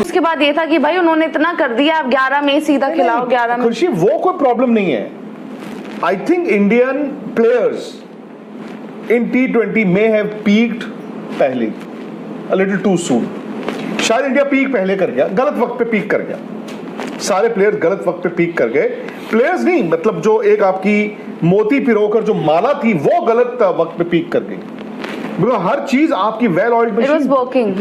उसके बाद ये था कि भाई उन्होंने इतना कर दिया, आप 11 में सीधा खिलाओ 11 में। खुशी वो कोई प्रॉब्लम नहीं है। I think Indian players in T20 may have peaked पहले, a little too soon। शायद इंडिया पीक पहले कर गया, गलत वक्त पे पीक कर गया। सारे प्लेयर्स गलत वक्त पे पीक कर गए। प्लेयर्स नहीं, मतलब जो एक आपकी मोती पिरोकर जो माला थी वो गलत वक्त पे पीक कर गई। बिकॉज हर चीज आपकी वेल ऑयल्ड मशीन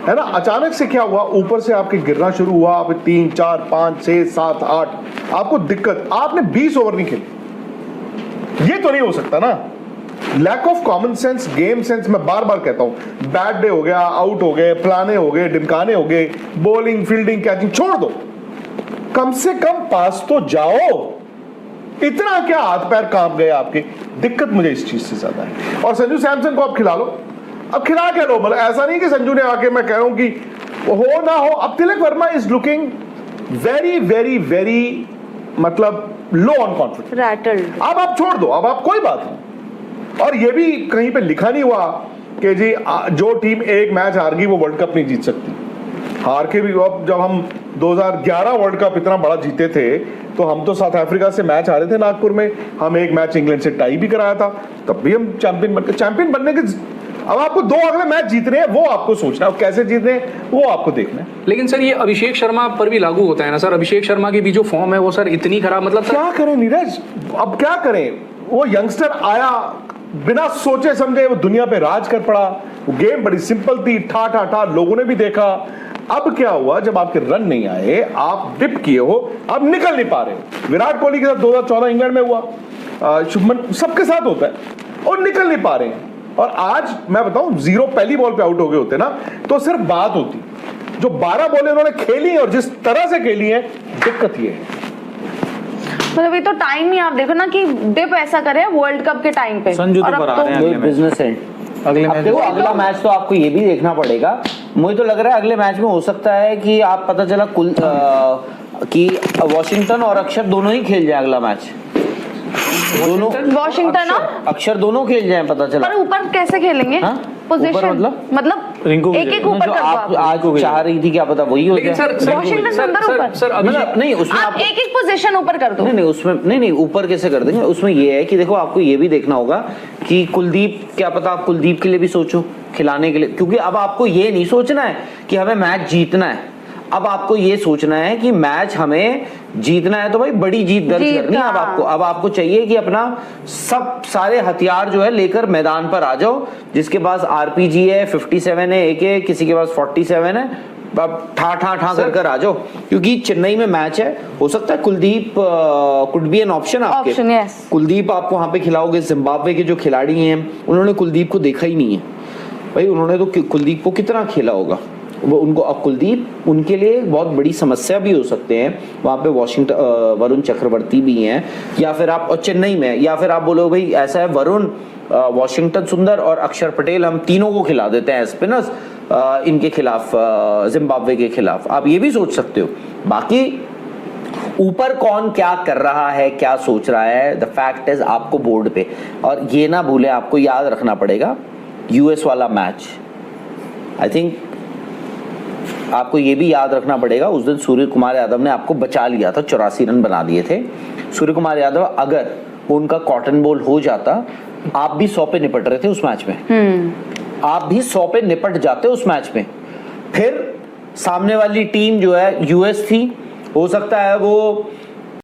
है ना। अचानक से क्या हुआ, ऊपर से आपके गिरना शुरू हुआ। आप 3 4 5 6 7 8 आपको दिक्कत, आपने 20 ओवर नहीं खेले। ये तो नहीं हो सकता ना। Lack of common sense, game sense. मैं बार बार कहता हूं, बैड डे हो गया, आउट हो गए, फलाने हो गए, ढिमकाने हो गए, बॉलिंग फील्डिंग कैचिंग छोड़ दो, कम से कम पास तो जाओ। इतना क्या हाथ पैर कांप गए आपके। दिक्कत मुझे इस चीज से ज्यादा है। और संजू सैमसन को आप खिला लो, अब खिला क्या लो, मतलब ऐसा नहीं कि संजू ने आके, मैं कह रहा हूं कि हो ना हो। अब Tilak Varma is looking very very very मतलब लो ऑन कॉन्फिडेंस, रैटल्ड। अब आप छोड़ दो, अब आप कोई बात नहीं। और ये भी कहीं पे लिखा नहीं हुआ कि जी जो टीम एक मैच हार गई वो वर्ल्ड कप नहीं जीत सकती। हार के भी, अब जब हम 2011 वर्ल्ड कप इतना बड़ा जीते थे तो हम तो साउथ अफ्रीका से मैच हारे थे नागपुर में, हम एक मैच इंग्लैंड से टाई भी कराया था, तब भी हम चैंपियन बनने के। अब आपको 2 अगले मैच जीतने हैं, वो आपको सोचना है, कैसे जीतने हैं वो आपको देखना है। लेकिन सर ये अभिषेक शर्मा पर भी लागू होता है ना सर। अभिषेक शर्मा की भी जो फॉर्म है वो सर इतनी खराब, मतलब क्या करें नीरज, अब क्या करें। वो यंगस्टर आया, बिना सोचे समझे वो दुनिया पे राज कर पड़ा। वो गेम बड़ी सिंपल थी, ठा ठा ठा, लोगों ने भी देखा। अब क्या हुआ, जब आपके रन नहीं आए, आप डिप किए हो, अब निकल नहीं पा रहे हो। विराट कोहली के साथ 2014 इंग्लैंड में हुआ, शुभमन, सबके साथ होता है, और निकल नहीं पा रहे हैं। और आज मैं बताऊं, 0 पहली बॉल पे आउट हो गए होते ना तो सिर्फ बात होती। जो 12 बॉलें उन्होंने खेली और जिस तरह से खेली है, दिक्कत ये है। मतलब ये तो टाइम ही आप देखो ना कि डिप ऐसा करे वर्ल्ड कप के टाइम पे। संजू तो बरा रहे हैं बिजनेस है। अगले मैच, देखो अगला मैच तो आपको ये भी देखना पड़ेगा। मुझे तो लग रहा है अगले मैच में हो सकता है कि आप पता चला कि वॉशिंगटन और अक्षर दोनों ही खेल जाए अगला मैच। दोनों वॉशिंगटन और अक्षर दोनों खेल जाए, पता चला। पर ऊपर कैसे खेलेंगे? पोजीशन मतलब एक ऊपर कर दो। आप आज चाह रही थी, क्या पता वही हो जाए। वॉशिंगटन सर नहीं, उसमें आप एक पोजीशन ऊपर कर दो। नहीं उसमें नहीं ऊपर कैसे कर देंगे। उसमें ये है कि देखो आपको ये भी देखना होगा कि कुलदीप, क्या पता आप कुलदीप के लिए भी सोचो खिलाने के लिए, क्योंकि अब आपको ये नहीं सोचना है कि हमें मैच जीतना है। अब आपको ये सोचना है कि मैच हमें जीतना है तो भाई बड़ी जीत दर्ज करनी है। अब आपको चाहिए कि अपना सब सारे हथियार जो है लेकर मैदान पर आ जाओ। जिसके पास RPG है, 57 है, एक किसी के पास 47 है, अब ठा ठा ठा कर आ जाओ, क्योंकि चेन्नई में मैच है। हो सकता है Kuldeep could be an option आपके। कुलदीप आप वहां पे खिलाओगे। जिम्बाब्वे के जो खिलाड़ी हैं उन्होंने कुलदीप को देखा ही नहीं है भाई। उन्होंने तो कुलदीप को कितना खेला होगा वो उनको। अब कुलदीप उनके लिए बहुत बड़ी समस्या भी हो सकते हैं। वहाँ पे वॉशिंगटन वरुण चक्रवर्ती भी हैं, या फिर आप, और चेन्नई में, या फिर आप बोलो भाई ऐसा है वरुण, वॉशिंगटन सुंदर और अक्षर पटेल, हम तीनों को खिला देते हैं स्पिनर्स इनके खिलाफ, जिम्बाब्वे के खिलाफ। आप ये भी सोच सकते हो। बाकी ऊपर कौन क्या कर रहा है, क्या सोच रहा है, द फैक्ट इज आपको बोर्ड पे। और ये ना भूले, आपको याद रखना पड़ेगा US वाला मैच। आई थिंक आपको ये भी याद रखना पड़ेगा, उस दिन सूर्य कुमार यादव ने आपको बचा लिया था, 84 रन बना दिए थे सूर्य कुमार यादव। अगर उनका कॉटन बॉल हो जाता, आप भी 100 पे निपट रहे थे उस मैच में। आप भी 100 पे निपट जाते उस मैच में। फिर सामने वाली टीम जो है US थी, हो सकता है वो